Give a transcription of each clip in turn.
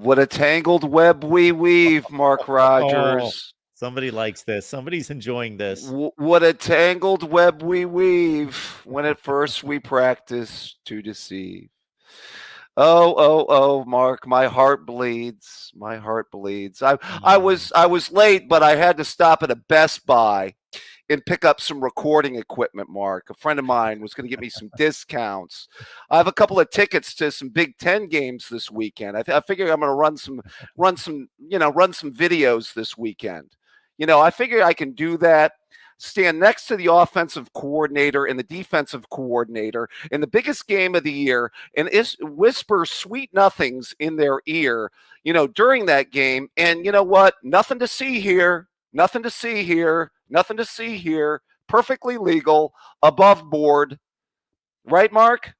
What a tangled web we weave, Mark Oh, Rogers. somebody likes this. Somebody's enjoying this. What a tangled web we weave when at first we practice to deceive. Oh, oh, oh, Mark, my heart bleeds. My heart bleeds. I was late, but I had to stop at a Best Buy and pick up some recording equipment, Mark. A friend of mine was going to give me some discounts. I have a couple of tickets to some Big Ten games this weekend. I figure I'm going to run some videos this weekend. I figure I can do that. Stand next to the offensive coordinator and the defensive coordinator in the biggest game of the year and whisper sweet nothings in their ear, during that game. And you know what? Nothing to see here. Nothing to see here. Nothing to see here. Perfectly legal, above board. Right, Mark?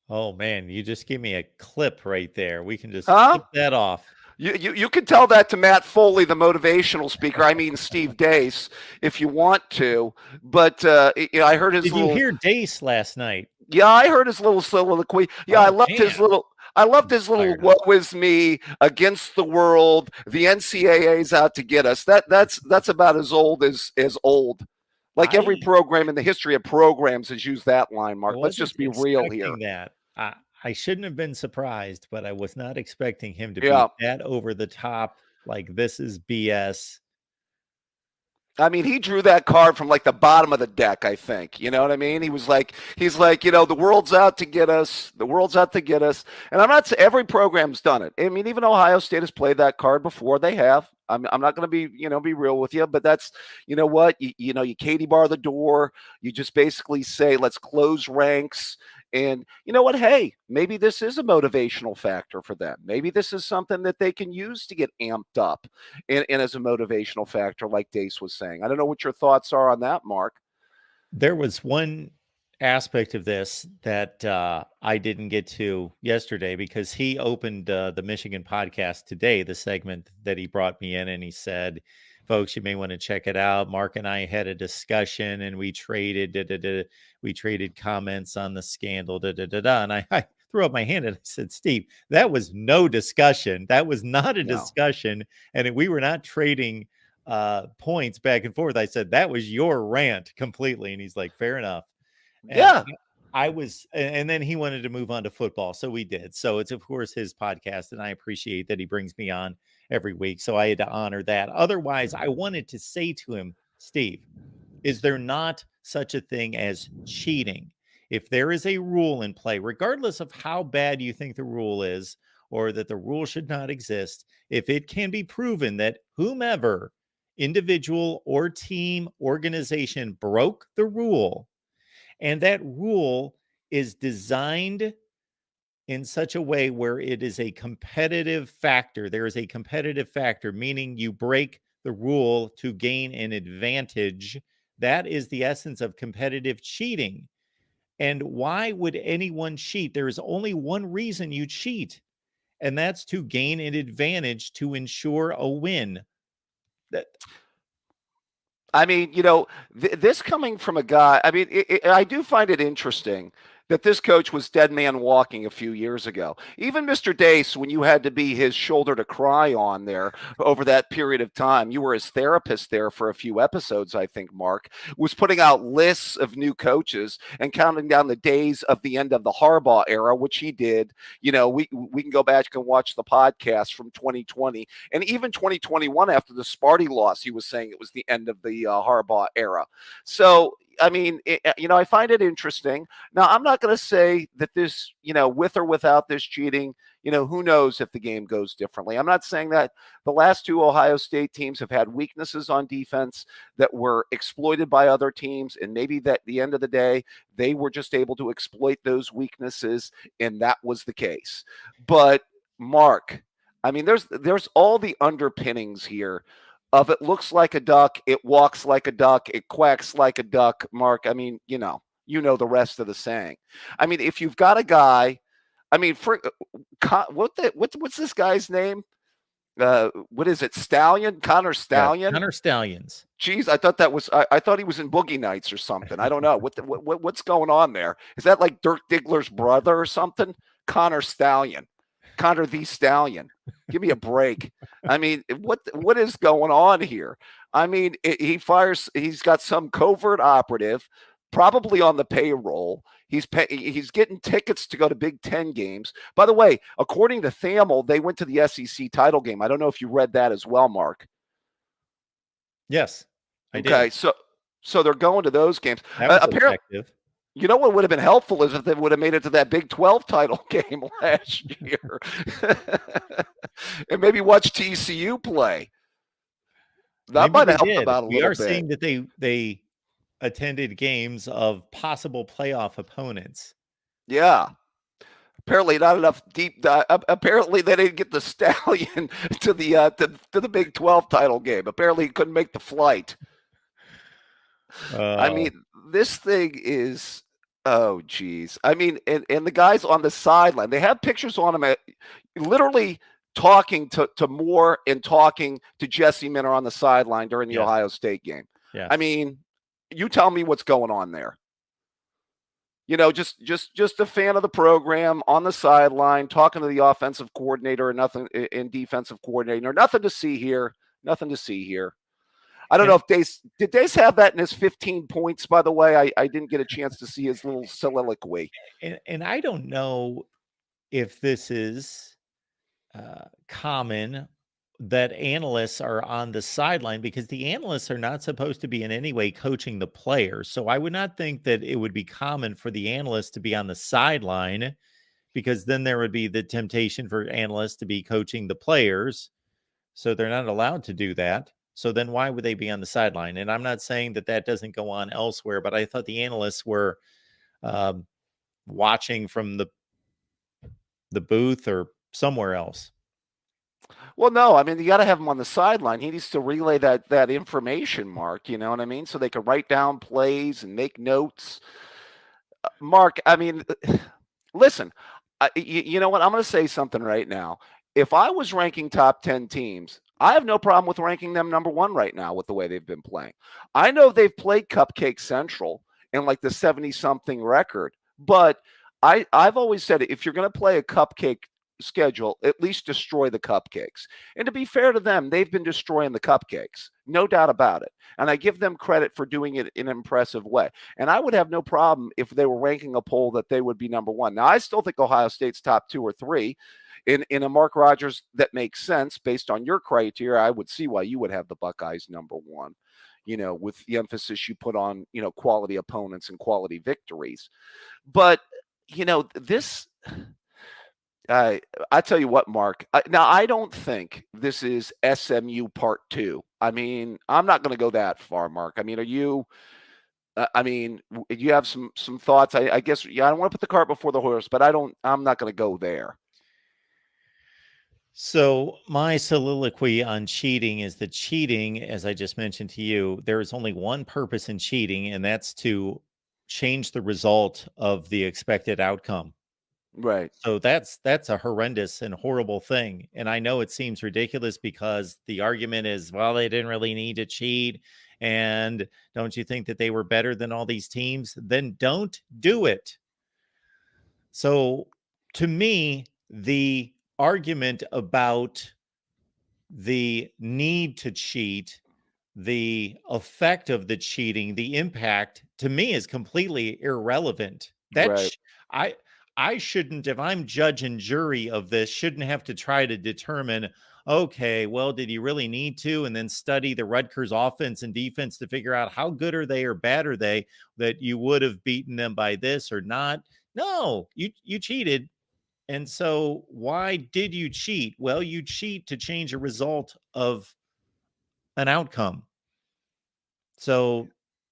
Oh man, you just gave me a clip right there. We can just Huh? clip that off. You can tell that to Matt Foley, the motivational speaker. I mean Steve Dace, if you want to. But I heard his Did little. you hear Dace last night? Yeah, I heard his little soliloquy. Yeah, I Oh loved his man, little. I loved his little fired "woe up. is me" against the world. The NCAA's out to get us. That's about as old as old. Like every I program in the history of programs has used that line, I Mark. Let's wasn't just be real here. expecting that. I shouldn't have been surprised, but I was not expecting him to be Yeah. that over the top. Like this is BS. I mean, he drew that card from like the bottom of the deck, I think. You know what I mean? He's like, the world's out to get us. The world's out to get us. And I'm not saying every program's done it. I mean, even Ohio State has played that card before. They have. I'm not going to be real with you, but that's, what, you Katie bar the door. You just basically say, let's close ranks. And you know what? Hey, maybe this is a motivational factor for them. Maybe this is something that they can use to get amped up and as a motivational factor, like Dace was saying. I don't know what your thoughts are on that, Mark. There was one aspect of this that I didn't get to yesterday because he opened the Michigan podcast today, the segment that he brought me in, and he said, "Folks, you may want to check it out." Mark and I had a discussion, and we traded comments on the scandal, and I threw up my hand and I said, "Steve, that was no discussion. That was not a No. discussion, and we were not trading." Points back and forth. I said that was your rant completely, and he's like, fair enough. And Yeah. I was, and then he wanted to move on to football, so we did. So it's of course his podcast, and I appreciate that he brings me on every week. So I had to honor that. Otherwise, I wanted to say to him, Steve, is there not such a thing as cheating? If there is a rule in play, regardless of how bad you think the rule is, or that the rule should not exist, if it can be proven that whomever individual or team organization broke the rule, and that rule is designed in such a way where it is a competitive factor. There is a competitive factor, meaning you break the rule to gain an advantage. That is the essence of competitive cheating. And why would anyone cheat? There is only one reason you cheat, and that's to gain an advantage to ensure a win. That I mean, this coming from a guy, I mean, I do find it interesting that this coach was dead man walking a few years ago. Even Mr. Dace, when you had to be his shoulder to cry on there over that period of time, you were his therapist there for a few episodes, I think, Mark, was putting out lists of new coaches and counting down the days of the end of the Harbaugh era, which he did. We can go back and watch the podcast from 2020 and even 2021 after the Sparty loss. He was saying it was the end of the Harbaugh era. So, I mean, I find it interesting. Now, I'm not going to say that this, with or without this cheating, who knows if the game goes differently. I'm not saying that. The last two Ohio State teams have had weaknesses on defense that were exploited by other teams. And maybe that at the end of the day, they were just able to exploit those weaknesses. And that was the case. But Mark, I mean, there's all the underpinnings here of it looks like a duck, it walks like a duck, it quacks like a duck, Mark. I mean, the rest of the saying. I mean, if you've got a guy, I mean, what's this guy's name? What is it? Stallion? Conor Stallion? Conor Stalions. Jeez, I thought that was. I thought he was in Boogie Nights or something. I don't know what's going on there. Is that like Dirk Diggler's brother or something? Conor Stallion. Conor the Stallion. Give me a break. I mean, what is going on here? I mean, he's got some covert operative, probably on the payroll. He's getting tickets to go to Big Ten games. By the way, according to Thamel, they went to the SEC title game. I don't know if you read that as well, Mark. Yes, I Okay, did. so they're going to those games. That was Apparently, effective. you know what would have been helpful is if they would have made it to that Big 12 title game last year, and maybe watch TCU play. That Maybe might they have helped them did. out a We little are bit. seeing that they attended games of possible playoff opponents. Yeah. Apparently, not enough deep dive. Apparently, they didn't get the Stallion to the Big 12 title game. Apparently, he couldn't make the flight. I Uh, mean, this thing is, oh geez. I mean, and the guys on the sideline, they have pictures on them literally talking to Moore and talking to Jesse Minter on the sideline during the yes, Ohio State game. I yes. mean, you tell me what's going on there. You know, just a fan of the program on the sideline, talking to the offensive coordinator and nothing in defensive coordinator. Nothing to see here. Nothing to see here. I don't know And if Dace have that in his 15 points, by the way. I didn't get a chance to see his little soliloquy. and I don't know if this is common that analysts are on the sideline because the analysts are not supposed to be in any way coaching the players. So I would not think that it would be common for the analysts to be on the sideline because then there would be the temptation for analysts to be coaching the players. So they're not allowed to do that. So then why would they be on the sideline? And I'm not saying that that doesn't go on elsewhere, but I thought the analysts were um, watching from the booth or somewhere else. Well, no, I mean you got to have him on the sideline. He needs to relay that information, Mark. You know what I mean? So they can write down plays and make notes. Mark, I mean, listen, you know what? I'm going to say something right now. If I was ranking top 10 teams, I have no problem with ranking them number one right now with the way they've been playing. I know they've played Cupcake Central in like the 70 something record, but I've always said if you're going to play a cupcake schedule, at least destroy the cupcakes. And to be fair to them, they've been destroying the cupcakes, no doubt about it. And I give them credit for doing it in an impressive way. And I would have no problem if they were ranking a poll that they would be number one. Now, I still think Ohio State's top 2 or 3. In a Mark Rogers that makes sense based on your criteria, I would see why you would have the Buckeyes number one, you know, with the emphasis you put on, you know, quality opponents and quality victories. But, you know, this I tell you what, Mark. Now, I don't think this is SMU Part 2. I mean, I'm not going to go that far, Mark. I mean, are you? I mean, you have some thoughts. I guess. Yeah, I don't want to put the cart before the horse, but I don't. I'm not going to go there. So my soliloquy on cheating is that cheating, as I just mentioned to you, there is only one purpose in cheating, and that's to change the result of the expected outcome. Right. So that's a horrendous and horrible thing. And I know it seems ridiculous because the argument is, well, they didn't really need to cheat. And don't you think that they were better than all these teams? Then don't do it. So to me, the argument about the need to cheat, the effect of the cheating, the impact to me is completely irrelevant. Right. I I shouldn't, if I'm judge and jury of this, shouldn't have to try to determine, okay, well, did he really need to? And then study the Rutgers offense and defense to figure out how good are they or bad are they that you would have beaten them by this or not. No, you cheated. And so why did you cheat? Well, you cheat to change a result of an outcome. So,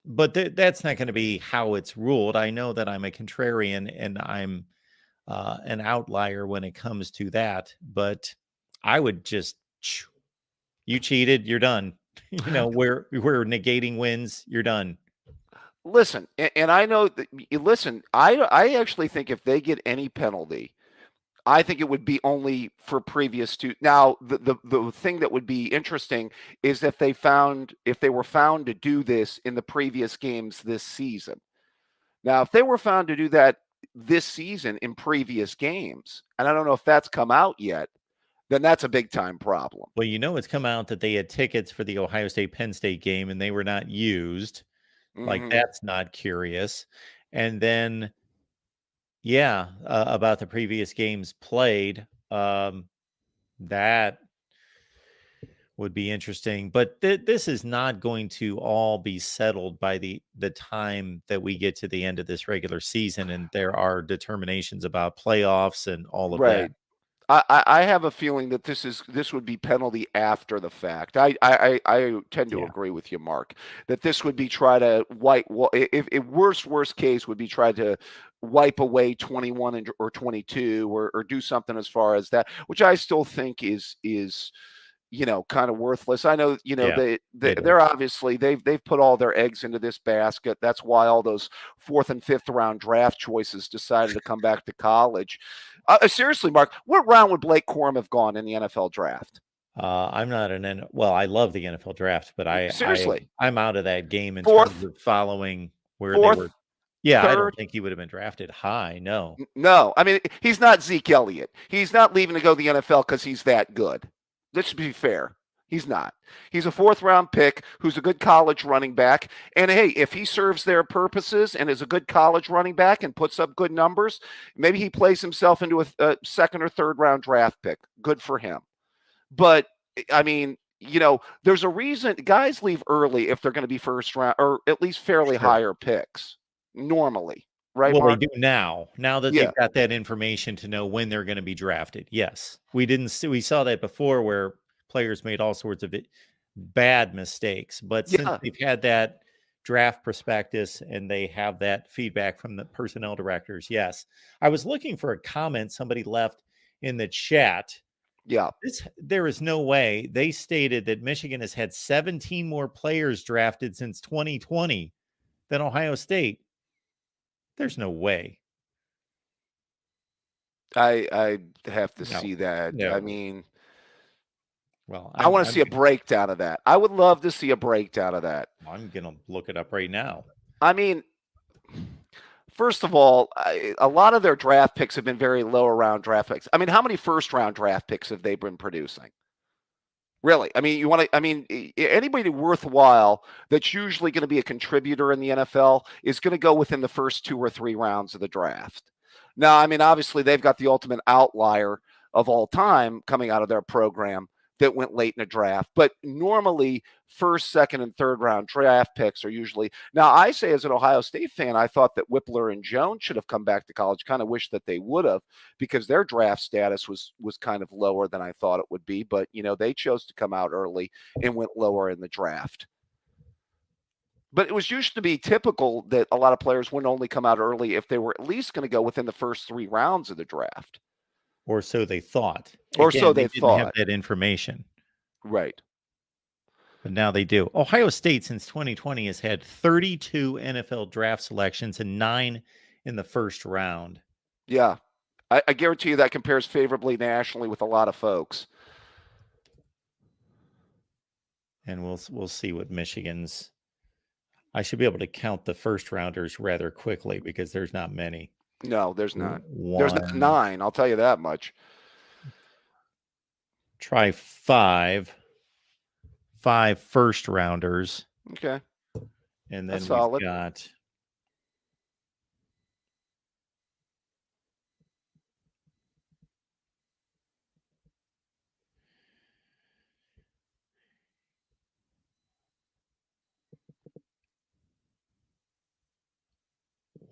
but that's not going to be how it's ruled. I know that I'm a contrarian and I'm an outlier when it comes to that, but I would just, you cheated, you're done. You know, we're negating wins, you're done. Listen, and I know that. Listen, I actually think if they get any penalty, I think it would be only for previous to. Now, the thing that would be interesting is if they were found to do this in the previous games this season. Now, if they were found to do that this season in previous games. And I don't know if that's come out yet. Then that's a big time problem. Well, it's come out that they had tickets for the Ohio State Penn State game and they were not used. Like, Mm-hmm. that's not curious. And then, yeah, about the previous games played, that would be interesting. But this is not going to all be settled by the time that we get to the end of this regular season, and there are determinations about playoffs and all of that. Right. I have a feeling that this would be penalty after the fact. I tend to Yeah. agree with you, Mark, that this would be try to if worst case would be try to wipe away 21 or 22 or do something as far as that, which I still think is kind of worthless. I know, Yeah, it is. they're obviously they've put all their eggs into this basket. That's why all those fourth and fifth round draft choices decided to come back to college. Seriously, Mark, what round would Blake Corum have gone in the NFL draft? I'm not well, I love the NFL draft, but Seriously, I'm out of that game in terms fourth, of following where they fourth, were. Yeah, I don't third. think he would have been drafted high. No. No, I mean he's not Zeke Elliott. He's not leaving to go to the NFL because he's that good. Let's be fair. He's not. He's a fourth round pick who's a good college running back. And hey, if he serves their purposes and is a good college running back and puts up good numbers, maybe he plays himself into a second or third round draft pick. Good for him. But I mean, there's a reason guys leave early if they're going to be first round or at least fairly Sure. higher picks normally. Right, Well, they Mark? do now. Now that Yeah. they've got that information to know when they're going to be drafted. Yes. We saw that before where players made all sorts of bad mistakes, but since Yeah. they've had that draft prospectus and they have that feedback from the personnel directors. Yes. I was looking for a comment somebody left in the chat. Yeah. There is no way. They stated that Michigan has had 17 more players drafted since 2020 than Ohio State. There's no way. I have to No, see that. I no. mean, Well, I want to see a breakdown of that. I would love to see a breakdown of that. I'm gonna look it up right now. I mean, first of all, a lot of their draft picks have been very lower round draft picks. I mean, how many first round draft picks have they been producing? Really? I mean, anybody worthwhile that's usually going to be a contributor in the NFL is going to go within the first 2 or 3 rounds of the draft. Now, I mean, obviously they've got the ultimate outlier of all time coming out of their program that went late in the draft. But normally, first, second, and third round draft picks are usually. Now, I say as an Ohio State fan, I thought that Whippler and Jones should have come back to college. Kind of wish that they would have because their draft status was kind of lower than I thought it would be. But they chose to come out early and went lower in the draft. But it was used to be typical that a lot of players wouldn't only come out early if they were at least going to go within the first 3 rounds of the draft. Or so they thought. Or so they didn't have thought. that information. Right. But now they do. Ohio State since 2020 has had 32 NFL draft selections and 9 in the first round. Yeah. I guarantee you that compares favorably nationally with a lot of folks. And we'll see what Michigan's. I should be able to count the first rounders rather quickly because there's not many. No, there's not. There's not 9. I'll tell you that much. Try 5 first rounders. Okay. And then That's we've solid. got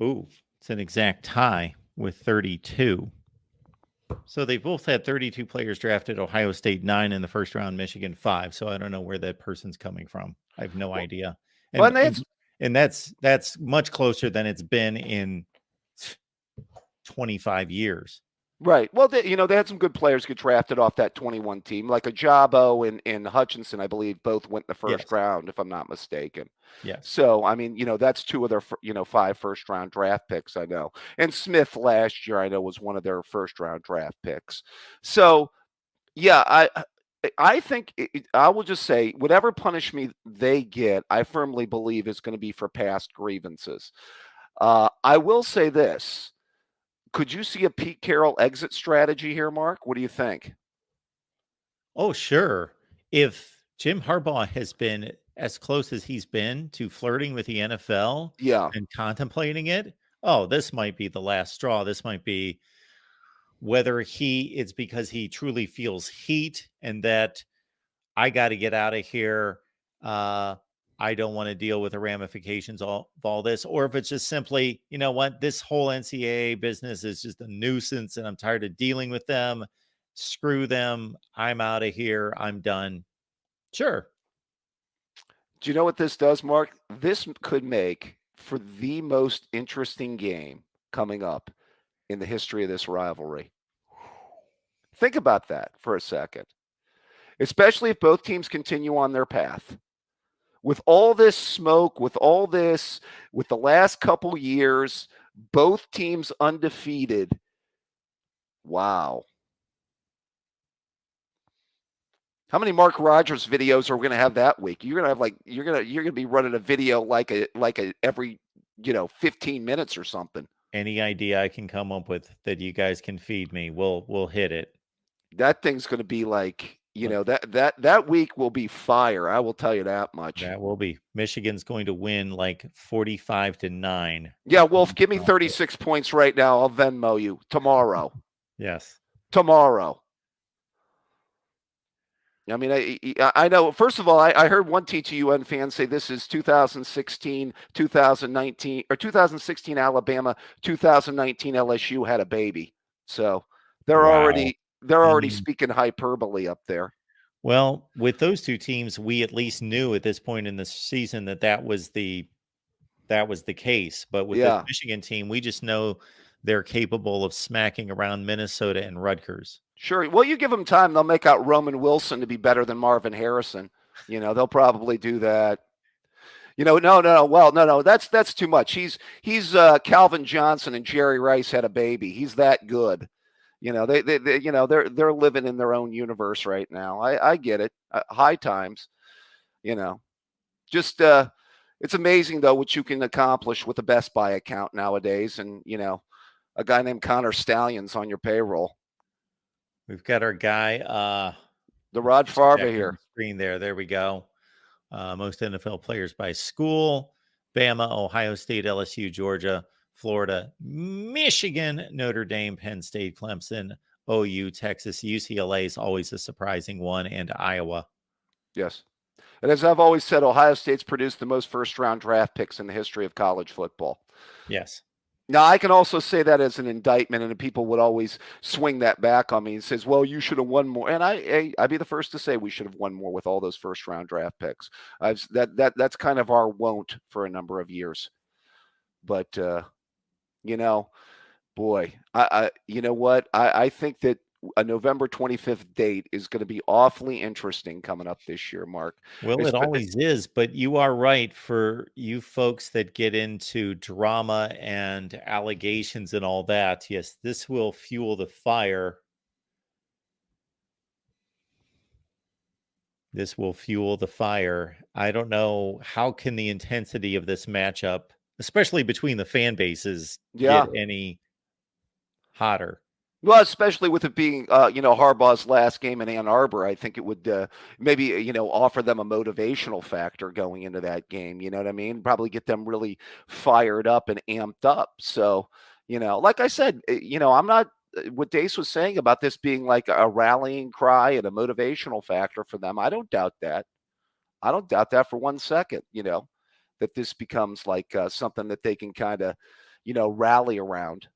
it's an exact tie with 32. So they both had 32 players drafted. Ohio State 9 in the first round, Michigan 5. So I don't know where that person's coming from. I have no idea. And that's much closer than it's been in 25 years. Right. Well, they had some good players get drafted off that 21 team, like a Jabo and Hutchinson, I believe, both went in the first round, if I'm not mistaken. Yes. So, I mean, that's 2 of their, 5 first round draft picks, I know. And Smith last year, I know, was one of their first round draft picks. So, yeah, I think I will just say whatever punishment they get, I firmly believe is going to be for past grievances. I will say this. Could you see a Pete Carroll exit strategy here, Mark? What do you think? Oh, sure. If Jim Harbaugh has been as close as he's been to flirting with the NFL Yeah. and contemplating it, oh, this might be the last straw. This might be whether it's because he truly feels heat and that I got to get out of here. Uh, I don't want to deal with the ramifications of all this, or if it's just simply, you know what, this whole NCAA business is just a nuisance and I'm tired of dealing with them. Screw them. I'm out of here. I'm done. Sure. Do you know what this does, Mark? This could make for the most interesting game coming up in the history of this rivalry. Think about that for a second, especially if both teams continue on their path. With all this smoke, with all this, with the last couple years, both teams undefeated. Wow. How many Mark Rogers videos are we going to have that week? You're going to have you're going to be running a video like a every 15 minutes or something. Any idea I can come up with that you guys can feed me, we'll hit it. That thing's going to be like, Look, that week will be fire. I will tell you that much. that will be Michigan's going to win like 45-9. Yeah, Wolf, give me 36 points right now. I'll Venmo you tomorrow. Yes. Tomorrow. I mean, I know. First of all, I heard one TTUN fan say this is 2016, 2019, or 2016 Alabama, 2019 LSU had a baby. So they're Wow. already speaking hyperbole up there. Well, with those two teams, we at least knew at this point in the season that was the case. But with this Yeah, Michigan team, we just know they're capable of smacking around Minnesota and Rutgers. sure. Well, you give them time, they'll make out Roman Wilson to be better than Marvin Harrison. They'll probably do that. No. Well, no. That's too much. He's Calvin Johnson and Jerry Rice had a baby. He's that good. They're living in their own universe right now. I get it. High times. You know, just it's amazing though what you can accomplish with a Best Buy account nowadays, and a guy named Conor Stalions on your payroll. We've got our guy, The Rod just Favre checking the here. screen there. There we go. Most NFL players by school: Bama, Ohio State, LSU, Georgia, Florida, Michigan, Notre Dame, Penn State, Clemson, OU, Texas, UCLA is always a surprising one, and Iowa. Yes. And as I've always said, Ohio State's produced the most first-round draft picks in the history of college football. Yes. Now, I can also say that as an indictment, and people would always swing that back on me and says, well, you should have won more. And I'd be the first to say we should have won more with all those first-round draft picks. That's kind of our wont for a number of years. But, boy, you know what? I think that a November 25th date is going to be awfully interesting coming up this year, Mark. Well, it always is, but you are right. For you folks that get into drama and allegations and all that, yes, this will fuel the fire. This will fuel the fire. I don't know, how can the intensity of this matchup, especially between the fan bases, Yeah. get any hotter? Well, especially with it being, Harbaugh's last game in Ann Arbor, I think it would maybe, offer them a motivational factor going into that game. You know what I mean? Probably get them really fired up and amped up. So, like I said, I'm not what Dace was saying about this being like a rallying cry and a motivational factor for them. I don't doubt that. I don't doubt that for 1 second, that this becomes like something that they can kind of, rally around.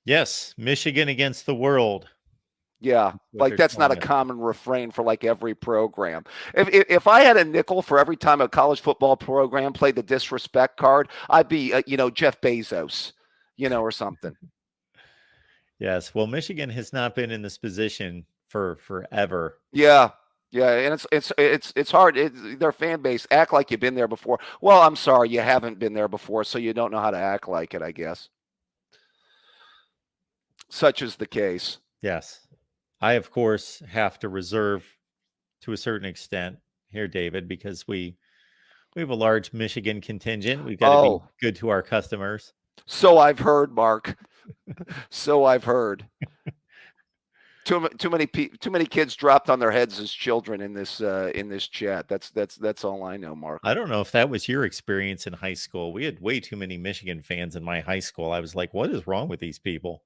Yes, Michigan against the world. Yeah, like that's not a common refrain for like every program. If I had a nickel for every time a college football program played the disrespect card, I'd be Jeff Bezos, or something. Yes, well, Michigan has not been in this position for forever. Yeah, and it's hard. Their fan base act like you've been there before. Well, I'm sorry, you haven't been there before, so you don't know how to act like it, I guess. Such is the case. Yes. I, of course, have to reserve to a certain extent here, David, because we have a large Michigan contingent. We've got to be good to our customers. So I've heard, Mark. So I've heard. Too many kids dropped on their heads as children in this chat. That's all I know, Mark. I don't know if that was your experience in high school. We had way too many Michigan fans in my high school. I was like, what is wrong with these people?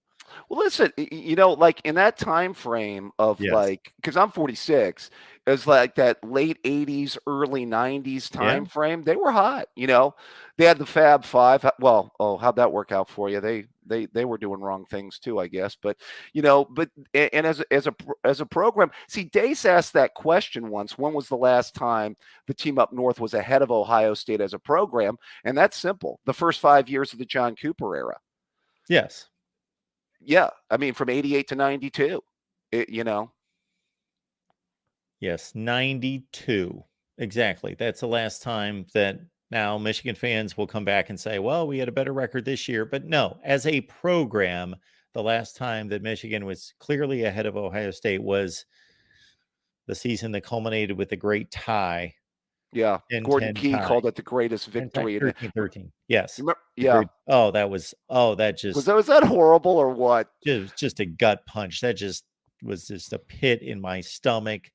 Well, listen, you know, like in that time frame of Yes. like, because I'm 46, it was like that late 80s, early 90s Yeah. time frame. They were hot. You know, they had the Fab Five. Well, oh, how'd that work out for you? They were doing wrong things too, I guess. But you know, and as a program, see, Dace asked that question once. When was the last time the team up north was ahead of Ohio State as a program? And that's simple. The first 5 years of the John Cooper era. Yes. Yeah, I mean from 88 to 92. You know. Yes. 92. Exactly. That's the last time that now Michigan fans will come back and say, well, we had a better record this year. But no, as a program, the last time that Michigan was clearly ahead of Ohio State was the season that culminated with a great tie, Yeah, Gordon 10-10 Key tie. called it the greatest 10, victory in it. 13-13. Yes. The Yeah. great. Oh, that was. Oh, that Was that horrible or what? just a gut punch. That just was just a pit in my stomach.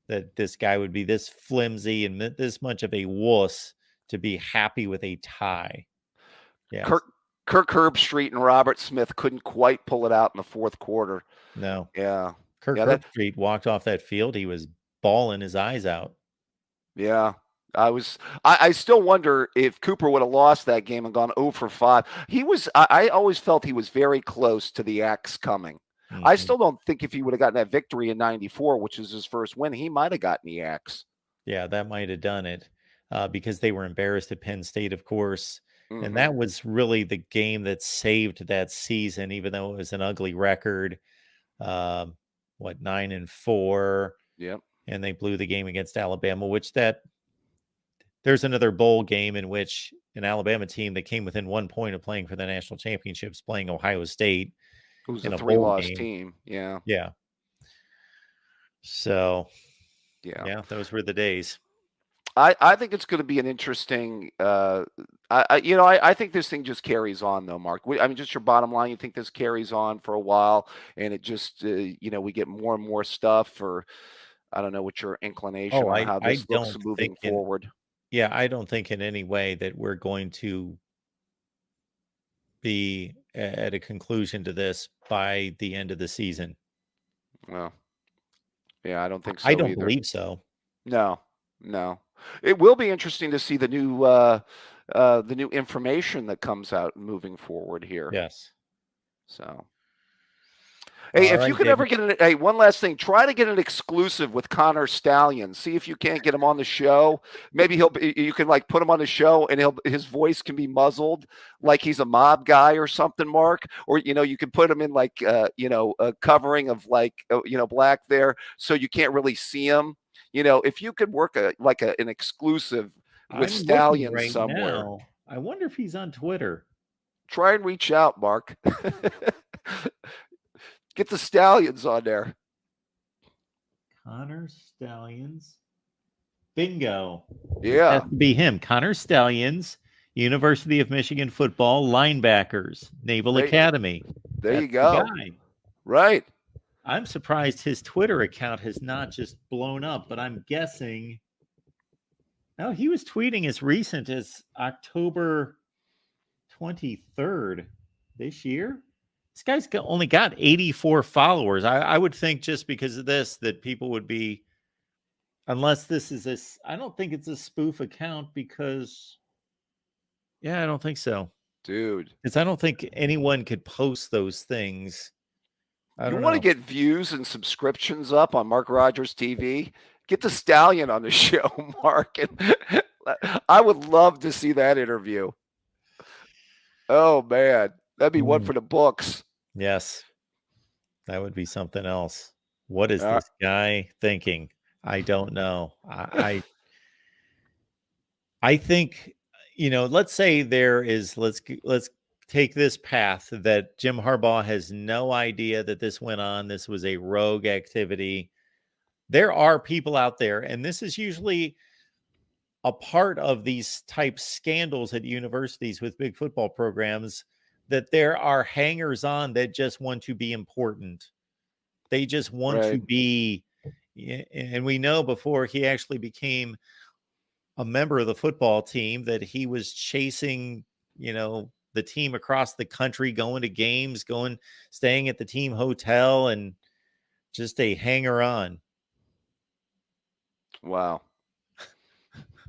That this guy would be this flimsy and this much of a wuss to be happy with a tie. Yeah. Kirk Herbstreit and Robert Smith couldn't quite pull it out in the fourth quarter. No. Yeah. Kirk Herbstreit walked off that field. He was bawling his eyes out. Yeah. I still wonder if Cooper would have lost that game and gone 0 for 5. I always felt he was very close to the axe coming. Mm-hmm. I still don't think if he would have gotten that victory in 94, which was his first win, he might have gotten the axe. Yeah, that might have done it because they were embarrassed at Penn State, of course. Mm-hmm. And that was really the game that saved that season, even though it was an ugly record. 9-4. Yep. And they blew the game against Alabama, there's another bowl game in which an Alabama team that came within 1 point of playing for the national championships playing Ohio State. It was a 3-loss team. Yeah. Yeah. So, yeah, those were the days. I think it's going to be an interesting. I think this thing just carries on, though, Mark. I mean, just your bottom line. You think this carries on for a while, and it just, we get more and more stuff, or I don't know what your inclination on how this looks moving forward. Yeah, I don't think in any way that we're going to be at a conclusion to this by the end of the season. Well, yeah, I don't think so. I don't believe so. No. It will be interesting to see the new information that comes out moving forward here. Yes. So, hey, if you could ever get one last thing, try to get an exclusive with Conor Stalions. See if you can't get him on the show. Maybe you can like put him on the show and his voice can be muzzled like he's a mob guy or something, Mark. Or you can put him in like a covering of like black there, so you can't really see him. If you could work an exclusive with Stalions somewhere. Now. I wonder if he's on Twitter. Try and reach out, Mark. Get the Stalions on there. Conor Stalions. Bingo. Yeah. That would be him. Conor Stalions, University of Michigan football, linebackers, Naval Academy. There you go. The guy. Right. I'm surprised his Twitter account has not just blown up, but I'm guessing. No, he was tweeting as recent as October 23rd this year. This guy's only got 84 followers. I would think just because of this that people would be, unless this is I don't think it's a spoof account because, I don't think so. Dude. Because I don't think anyone could post those things. You want to get views and subscriptions up on Mark Rogers TV? Get the Stallion on the show, Mark. And I would love to see that interview. Oh, man. That'd be one for the books. Yes. That would be something else. What is this guy thinking? I don't know. I think, let's say there is, let's take this path that Jim Harbaugh has no idea that this went on. This was a rogue activity. There are people out there, and this is usually a part of these type scandals at universities with big football programs. that there are hangers on that just want to be important. They just want to Right. be, and we know before he actually became a member of the football team that he was chasing, the team across the country, going to games, staying at the team hotel, and just a hanger on. Wow.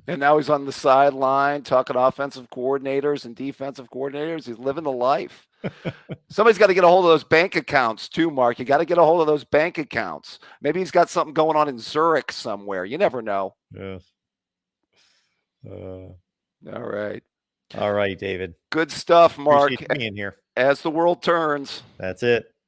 And now he's on the sideline talking offensive coordinators and defensive coordinators. He's living the life. Somebody's got to get a hold of those bank accounts too, Mark. You got to get a hold of those bank accounts. Maybe he's got something going on in Zurich somewhere. You never know. Yes. All right. All right, David. Good stuff, Mark. Appreciate you being here. As the world turns. That's it.